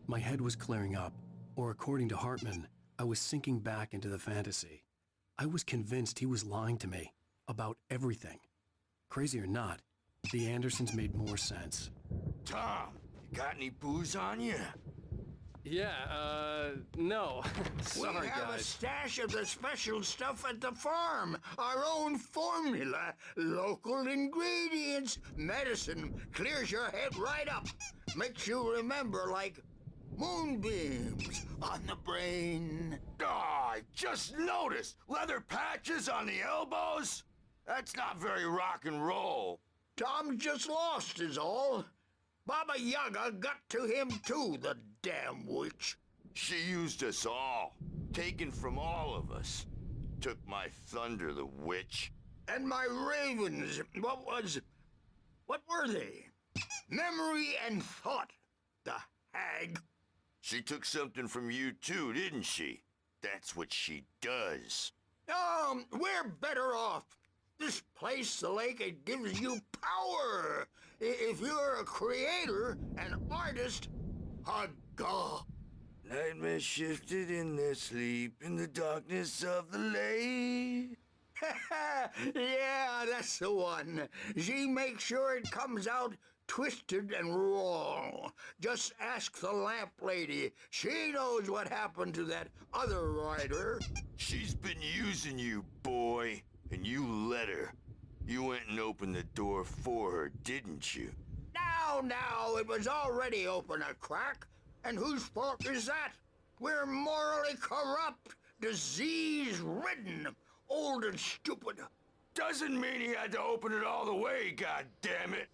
My head was clearing up, or according to Hartman, I was sinking back into the fantasy. I was convinced he was lying to me about everything. Crazy or not, the Andersons made more sense. Tom, you got any booze on you? Yeah, no. Sorry, we have guys. a stash of the special stuff at the farm. Our own formula. Local ingredients. Medicine clears your head right up. Makes you remember like moonbeams on the brain. Oh, I just noticed. Leather patches on the elbows? That's not very rock and roll. Tom just lost is all. Baba Yaga got to him too, the damn witch. She used us all. Taken from all of us. Took my thunder, the witch. And my ravens. What were they? Memory and thought. The hag. She took something from you too, didn't she? That's what she does. We're better off. This place, the lake, it gives you power. If you're a creator, an artist, a god. Nightmare shifted in their sleep in the darkness of the lake. Yeah, that's the one. She makes sure it comes out twisted and raw. Just ask the lamp lady. She knows what happened to that other writer. She's been using you, boy. And you let her. You went and opened the door for her, didn't you? Now, it was already open a crack. And whose fault is that? We're morally corrupt, disease-ridden, old and stupid. Doesn't mean he had to open it all the way, goddammit.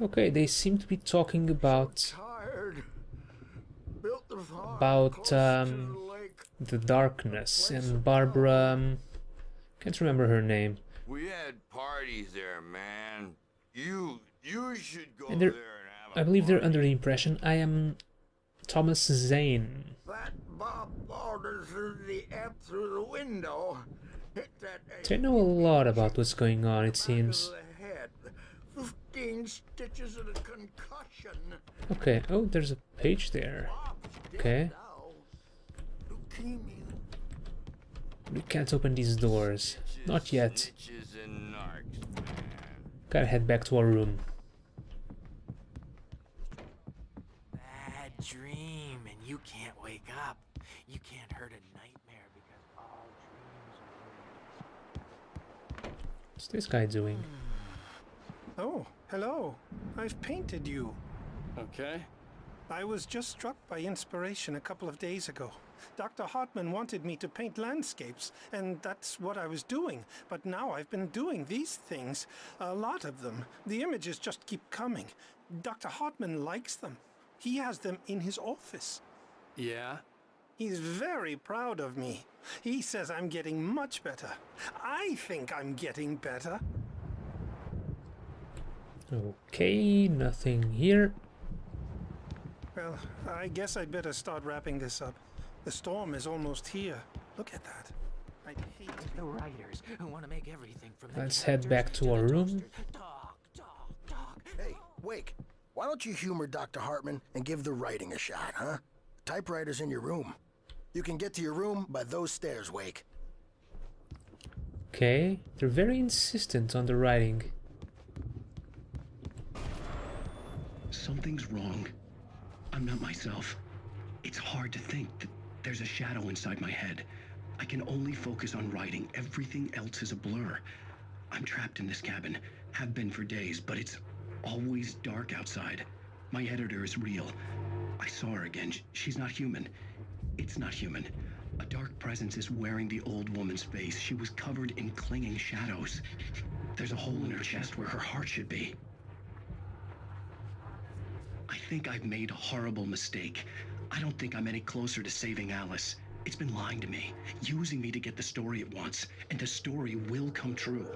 Okay, they seem to be talking about Built the farm about close to the lake. the darkness, and Barbara can't remember her name. We had parties there, man. You should go And there they're, and have a I believe they're party. under the impression I am Thomas Zane. That Bob Balder threw the app through the window. Hit that They know a lot about what's going on, it back of seems. the head. 15 stitches and a concussion. Okay, oh, there's a page there. Okay, Leukemia. we can't open these doors. Not yet. Snitches and narcs, man. Gotta head back to our room. Bad dream, and you can't wake up. You can't hurt a nightmare because all dreams are weird. What's this guy doing? Oh, hello. I've painted you. Okay. I was just struck by inspiration a couple of days ago. Dr. Hartman wanted me to paint landscapes, and that's what I was doing. But now I've been doing these things, a lot of them. The images just keep coming. Dr. Hartman likes them. He has them in his office. Yeah? He's very proud of me. He says I'm getting much better. I think I'm getting better. Okay, nothing here. Well, I guess I'd better start wrapping this up. The storm is almost here. Look at that. I'd hate The writers who want to make everything from the Let's head characters back to the our room. toaster. Talk. Hey, Wake, why don't you humor Dr. Hartman and give the writing a shot, huh? Typewriter's in your room. You can get to your room by those stairs, Wake. Okay, they're very insistent on the writing. Something's wrong. I'm not myself. It's hard to think that there's a shadow inside my head. I can only focus on writing. Everything else is a blur. I'm trapped in this cabin. Have been for days, but it's always dark outside. My editor is real. I saw her again. She's not human. It's not human. A dark presence is wearing the old woman's face. She was covered in clinging shadows. There's a hole in her chest where her heart should be. I think I've made a horrible mistake. I don't think I'm any closer to saving Alice. It's been lying to me, using me to get the story it wants, and the story will come true.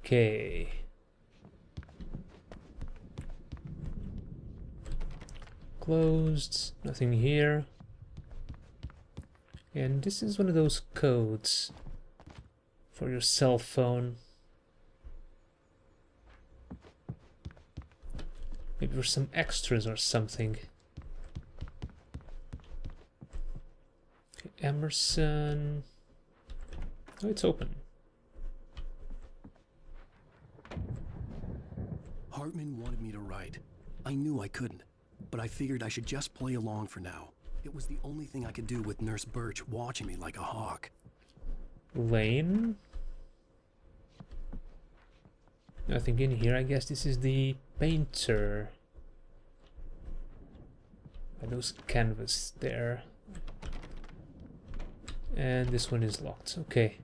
Okay. Closed. Nothing here. And this is one of those codes. for your cell phone. Maybe for some extras or something. Okay, Emerson. Oh, it's open. Hartman wanted me to write. I knew I couldn't, but I figured I should just play along for now. It was the only thing I could do with Nurse Birch watching me like a hawk. Lane? Nothing in here. I guess this is the painter. By those canvas there. And this one is locked. Okay.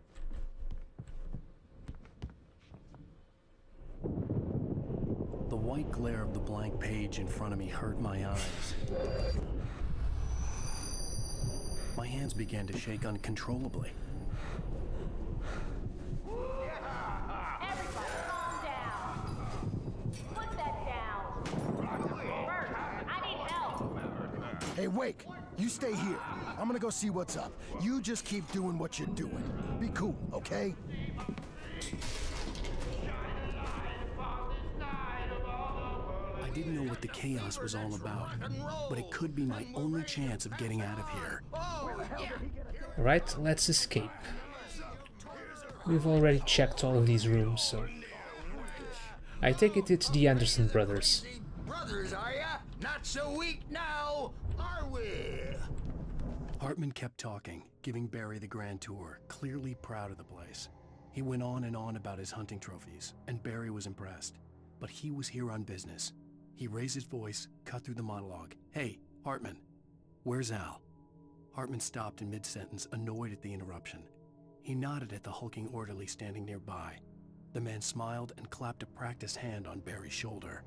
The white glare of the blank page in front of me hurt my eyes. My hands began to shake uncontrollably. Everybody calm down. Put that down. Bert, I need help. Hey, Wake, you stay here. I'm gonna go see what's up. You just keep doing what you're doing. Be cool, okay? I didn't know what the chaos was all about, but it could be my only chance of getting out of here. Alright, let's escape. We've already checked all of these rooms, so... I take it it's the Anderson brothers. Brothers, are ya? Not so weak now, are we? Hartman kept talking, giving Barry the grand tour, clearly proud of the place. He went on and on about his hunting trophies, and Barry was impressed. But he was here on business. He raised his voice, cut through the monologue. Hey, Hartman, where's Al? Hartman stopped in mid-sentence, annoyed at the interruption. He nodded at the hulking orderly standing nearby. The man smiled and clapped a practiced hand on Barry's shoulder.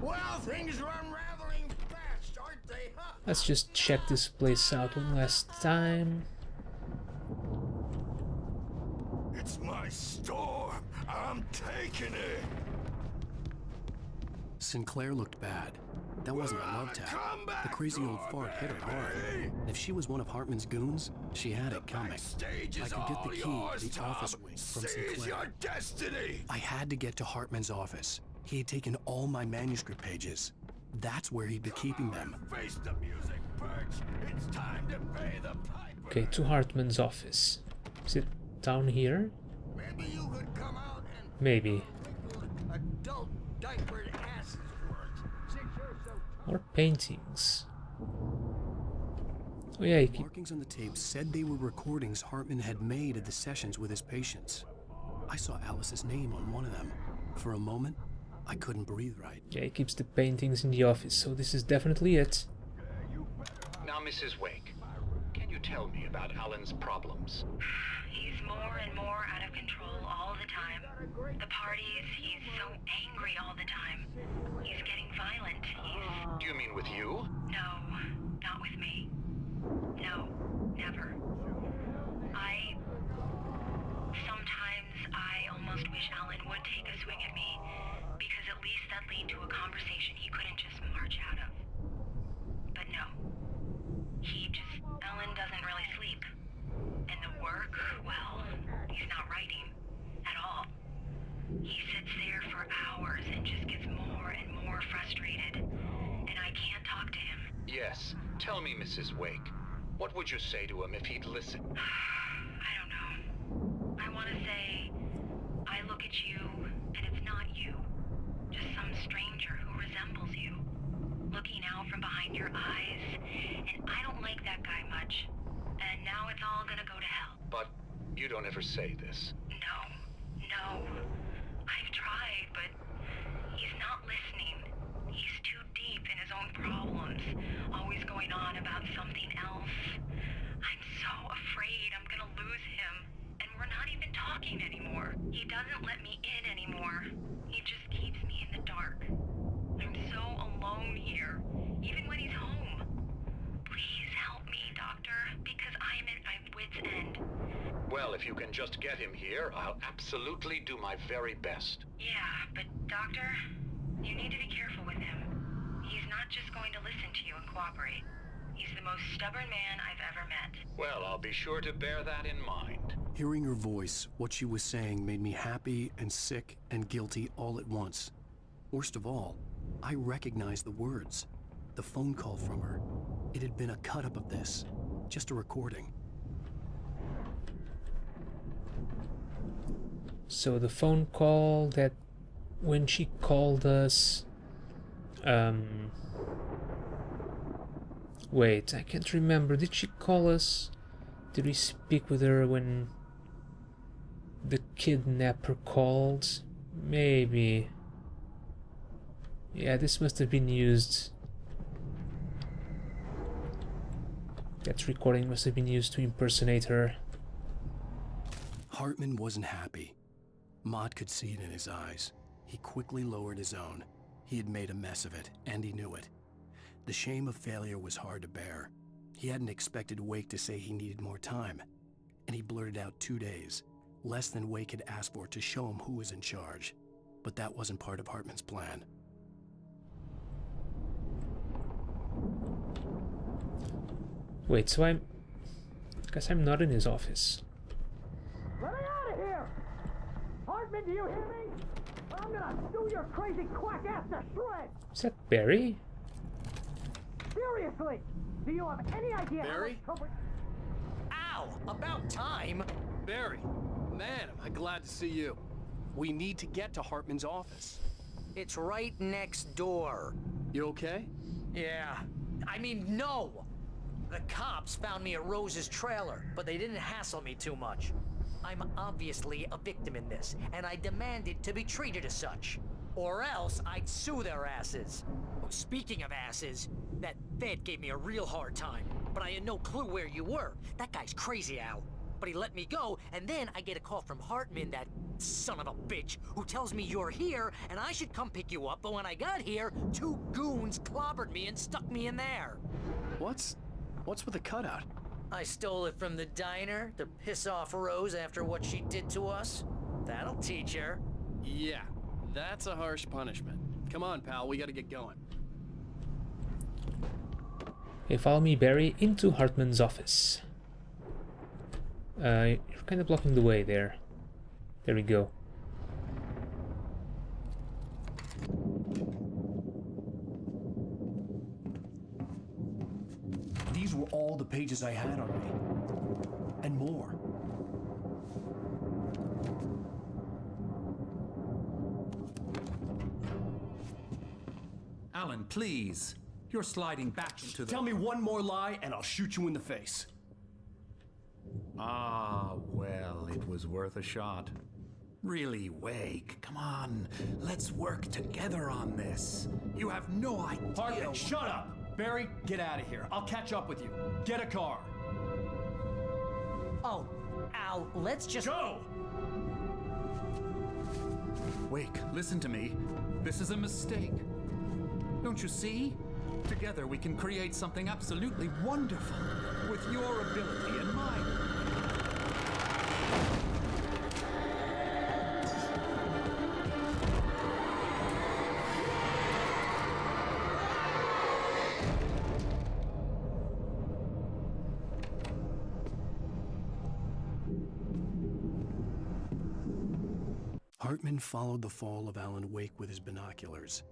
Well, things are unraveling fast, aren't they, huh? Let's just check this place out one last time. It's my store. I'm taking it. Sinclair looked bad. That wasn't a love tap. The crazy old fart hit her hard. And if she was one of Hartman's goons, she had it coming. I could get the key to the office wing from Sinclair. Your destiny. I had to get to Hartman's office. He had taken all my manuscript pages. That's where he'd be keeping them. Face the music, Birch. It's time to pay the piper. Okay, to Hartman's office. Is it down here? Maybe you could come out and Maybe. adult diapered asses for it. Since you're so Or paintings. Oh yeah, Markings on the tape said they were recordings Hartman had made of the sessions with his patients. I saw Alice's name on one of them. For a moment, I couldn't breathe right. yeah, he keeps the paintings in the office, so this is definitely it. Now, Mrs. Wake, can you tell me about Alan's problems? He's more and more out of control all the time. The parties, he's so angry all the time. He's getting violent. Do you mean with you? No, not with me. No, never. Sometimes I almost wish Alan would take a swing at me, because at least that'd lead to a conversation he couldn't just march out of. But no. Alan doesn't really sleep. And the work, well, he's not writing at all. He sits there for hours and just gets more and more frustrated. And I can't talk to him. Yes. Tell me, Mrs. Wake. What would you say to him if he'd listen? I don't know. I want to say, I look at you, and it's not you. Just some stranger who resembles you. Looking out from behind your eyes, and I don't like that guy much. And now it's all gonna go to hell. But you don't ever say this. No. I've tried, but he's not listening. He's too deep in his own problems, always going on about something else. I'm so afraid I'm gonna lose him, and we're not even talking anymore. He doesn't let me in anymore. He just keeps me in the dark. I'm so alone here, even when he's home. Please help me, Doctor, because I'm at my wit's end. Well, if you can just get him here, I'll absolutely do my very best. Yeah, but Doctor, you need to be careful with him. He's not just going to listen to you and cooperate. He's the most stubborn man I've ever met. Well, I'll be sure to bear that in mind. Hearing her voice, what she was saying made me happy and sick and guilty all at once. Worst of all, I recognized the words. The phone call from her. It had been a cut-up of this. Just a recording. So the phone call that when she called us... Wait, I can't remember. Did she call us? Did we speak with her when the kidnapper called? Maybe. Yeah, this must have been used. That recording must have been used to impersonate her. Hartman wasn't happy. Mott could see it in his eyes. He quickly lowered his own. He had made a mess of it, and he knew it. The shame of failure was hard to bear. He hadn't expected Wake to say he needed more time, and he blurted out 2 days, less than Wake had asked for, to show him who was in charge. But that wasn't part of Hartman's plan. Wait, so guess I'm not in his office. Let me out of here! Hartman, do you hear me? I'm gonna sue your crazy quack ass to shreds! Is that Barry? Seriously! Do you have any idea Barry? how much trouble... Ow! About time! Barry, man, am I glad to see you. We need to get to Hartman's office. It's right next door. You okay? Yeah. I mean, no! The cops found me at Rose's trailer, but they didn't hassle me too much. I'm obviously a victim in this, and I demanded to be treated as such. Or else I'd sue their asses. Oh, speaking of asses, that Fed gave me a real hard time, but I had no clue where you were. That guy's crazy, Al. But he let me go, and then I get a call from Hartman, that son of a bitch, who tells me you're here, and I should come pick you up, but when I got here, 2 goons clobbered me and stuck me in there. What's with the cutout? I stole it from the diner to piss off Rose after what she did to us. That'll teach her. Yeah, that's a harsh punishment. Come on, pal, we gotta get going. Okay, follow me, Barry, into Hartman's office. You're kind of blocking the way there. There we go. These were all the pages I had on me. And more. Alan, please. You're sliding back into the... Tell me one more lie and I'll shoot you in the face. Ah, well, it was worth a shot. Really, Wake, come on. Let's work together on this. You have no idea... Hartman, shut up! Barry, get out of here. I'll catch up with you. Get a car. Oh, Al, let's just... Go! Wake, listen to me. This is a mistake. Don't you see? Together we can create something absolutely wonderful with your ability and mine. Hartman followed the fall of Alan Wake with his binoculars.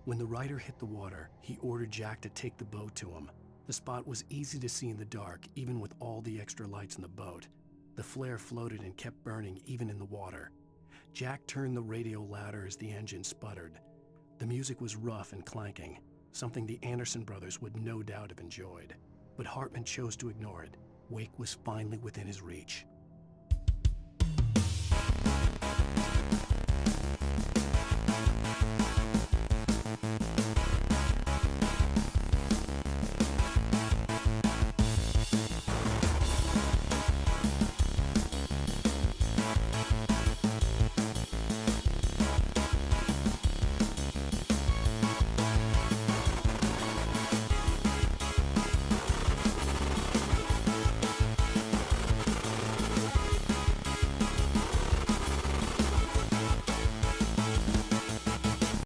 When the rider hit the water, he ordered Jack to take the boat to him. The spot was easy to see in the dark, even with all the extra lights in the boat. The flare floated and kept burning even in the water. Jack turned the radio louder as the engine sputtered. The music was rough and clanking, something the Anderson brothers would no doubt have enjoyed. But Hartman chose to ignore it. Wake was finally within his reach.